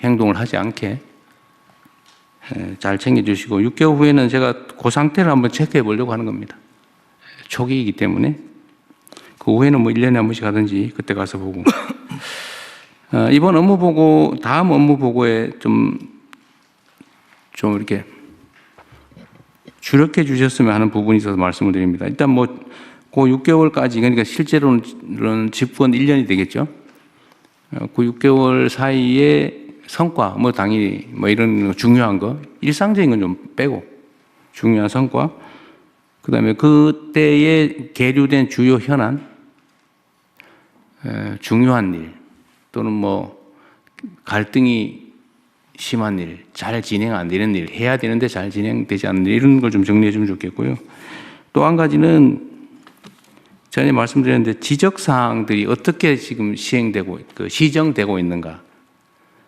행동을 하지 않게 잘 챙겨주시고 6개월 후에는 제가 그 상태를 한번 체크해 보려고 하는 겁니다. 초기이기 때문에 그 후에는 뭐 1년에 한 번씩 하든지 그때 가서 보고 이번 업무 보고 다음 업무 보고에 좀 이렇게 주력해 주셨으면 하는 부분이 있어서 말씀을 드립니다. 일단 뭐 그 6개월까지 그러니까 실제로는 집권 1년이 되겠죠. 그 6개월 사이에 성과 뭐 당연히 뭐 이런 거 중요한 거 일상적인 건 좀 빼고 중요한 성과 그다음에 그때에 계류된 주요 현안 중요한 일 또는 뭐 갈등이 심한 일, 잘 진행 안 되는 일, 해야 되는데 잘 진행되지 않는 일 이런 걸 좀 정리해 주면 좋겠고요. 또 한 가지는 전에 말씀드렸는데 지적 사항들이 어떻게 지금 시정되고 있는가.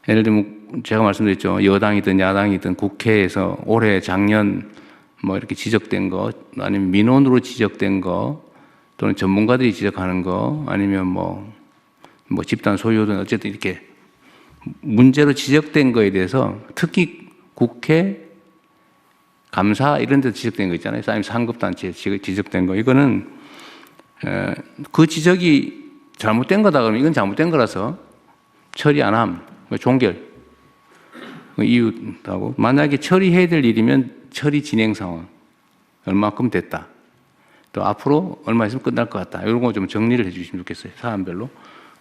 예를 들면 제가 말씀드렸죠. 여당이든 야당이든 국회에서 올해 작년 뭐 이렇게 지적된 거 아니면 민원으로 지적된 거 또는 전문가들이 지적하는 거 아니면 뭐 집단 소유든 어쨌든 이렇게 문제로 지적된 거에 대해서 특히 국회, 감사 이런 데서 지적된 거 있잖아요. 아니면 상급단체에 지적된 거 이거는 그 지적이 잘못된 거다 그러면 이건 잘못된 거라서 처리 안 함, 종결 이유하고 만약에 처리해야 될 일이면 처리 진행 상황 얼마큼 됐다. 또 앞으로 얼마 있으면 끝날 것 같다. 이런 거 좀 정리를 해 주시면 좋겠어요. 사안별로.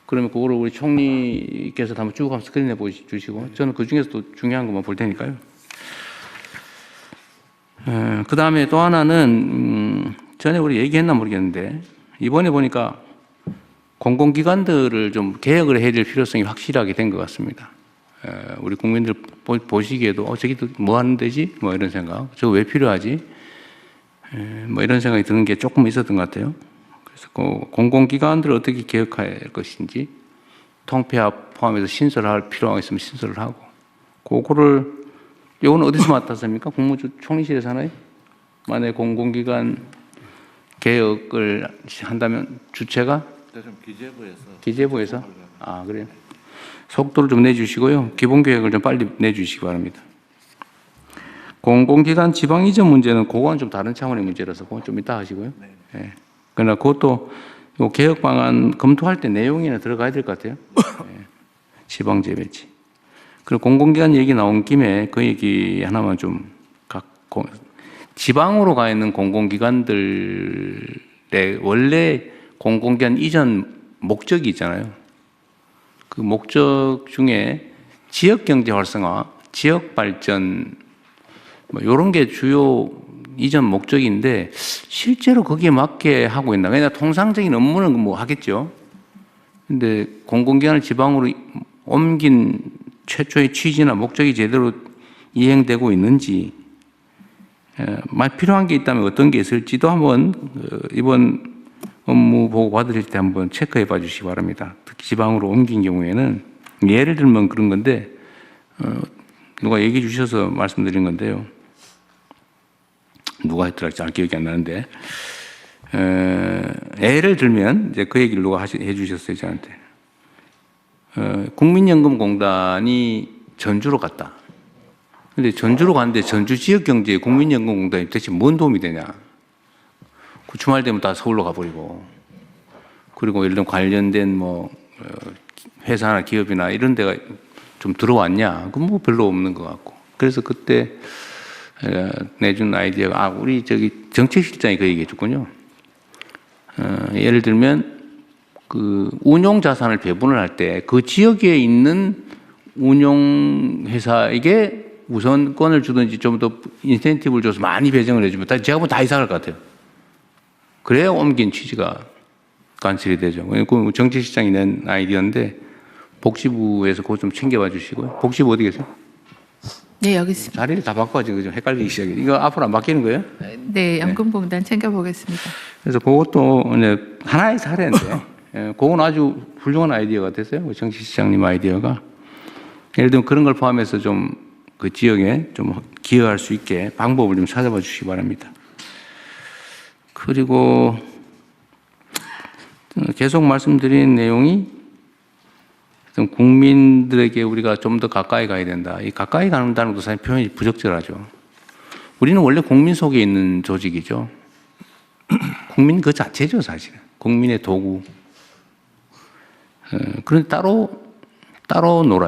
그러면 그거를 우리 총리께서 한번 쭉 한번 스크린에 보여주시고 저는 그 중에서 또 중요한 것만 볼 테니까요. 그 다음에 또 하나는 전에 우리 얘기했나 모르겠는데 이번에 보니까 공공기관들을 좀 개혁을 해야 될 필요성이 확실하게 된 것 같습니다. 우리 국민들 보시기에도 저기 뭐 하는 데지? 뭐 이런 생각. 저거 왜 필요하지? 뭐 이런 생각이 드는 게 조금 있었던 것 같아요. 그래서 공공기관들을 어떻게 개혁할 것인지 통폐합 포함해서 신설할 필요가 있으면 신설을 하고 그거를 이거는 어디서 맡았습니까? 국무총리실에서 하나요? 만약에 공공기관 개혁을 한다면 주체가? 기재부에서? 아 그래요? 속도를 좀 내주시고요. 기본계획을 좀 빨리 내주시기 바랍니다. 공공기관 지방 이전 문제는 그거는 좀 다른 차원의 문제라서 그건 좀 이따 하시고요. 네. 그러나 그것도 개혁 방안 검토할 때 내용에는 들어가야 될 것 같아요. 네. 지방제 배치. 그리고 공공기관 얘기 나온 김에 그 얘기 하나만 좀 갖고 지방으로 가 있는 공공기관들의 원래 공공기관 이전 목적이 있잖아요. 그 목적 중에 지역경제 활성화, 지역발전 뭐 이런 게 주요 이전 목적인데 실제로 거기에 맞게 하고 있나? 그냥 통상적인 업무는 뭐 하겠죠. 근데 공공기관을 지방으로 옮긴 최초의 취지나 목적이 제대로 이행되고 있는지 필요한 게 있다면 어떤 게 있을지도 한번 이번 업무 보고 받으실 때 한번 체크해 봐 주시기 바랍니다. 특히 지방으로 옮긴 경우에는 예를 들면 그런 건데 누가 얘기해 주셔서 말씀드린 건데요. 누가 했더라 잘 기억이 안 나는데 예를 들면 이제 그 얘기를 누가 해 주셨어요 저한테. 국민연금공단이 전주로 갔다. 근데 전주로 갔는데 전주 지역경제에 국민연금공단이 대체 뭔 도움이 되냐. 그 주말 되면 다 서울로 가버리고 그리고 예를 들면 관련된 뭐 회사나 기업이나 이런 데가 좀 들어왔냐. 그건 뭐 별로 없는 것 같고. 그래서 그때 내준 아이디어가 우리 저기 정책실장이 그 얘기해 줬군요. 예를 들면 그 운용 자산을 배분을 할 때 그 지역에 있는 운용 회사에게 우선권을 주든지 좀 더 인센티브를 줘서 많이 배정을 해주면 제가 보면 다 이사 갈 것 같아요. 그래야 옮긴 취지가 관철이 되죠. 그 정책실장이 낸 아이디어인데 복지부에서 그거 좀 챙겨봐 주시고요. 복지부 어디 계세요? 네, 여기 있습니다. 자리를 다 바꿔가지고 좀 헷갈리기 시작해. 이거 앞으로 안 바뀌는 거예요? 네, 연금공단 챙겨보겠습니다. 그래서 그것도 이제 하나의 사례인데, 그건 아주 훌륭한 아이디어가 됐어요. 정치시장님 아이디어가. 예를 들면 그런 걸 포함해서 좀 그 지역에 좀 기여할 수 있게 방법을 좀 찾아봐 주시기 바랍니다. 그리고 계속 말씀드린 내용이 좀 국민들에게 우리가 좀 더 가까이 가야 된다. 이 가까이 간다는 것도 사실 표현이 부적절하죠. 우리는 원래 국민 속에 있는 조직이죠. 국민 그 자체죠, 사실은. 국민의 도구. 그런데 따로 놀아요.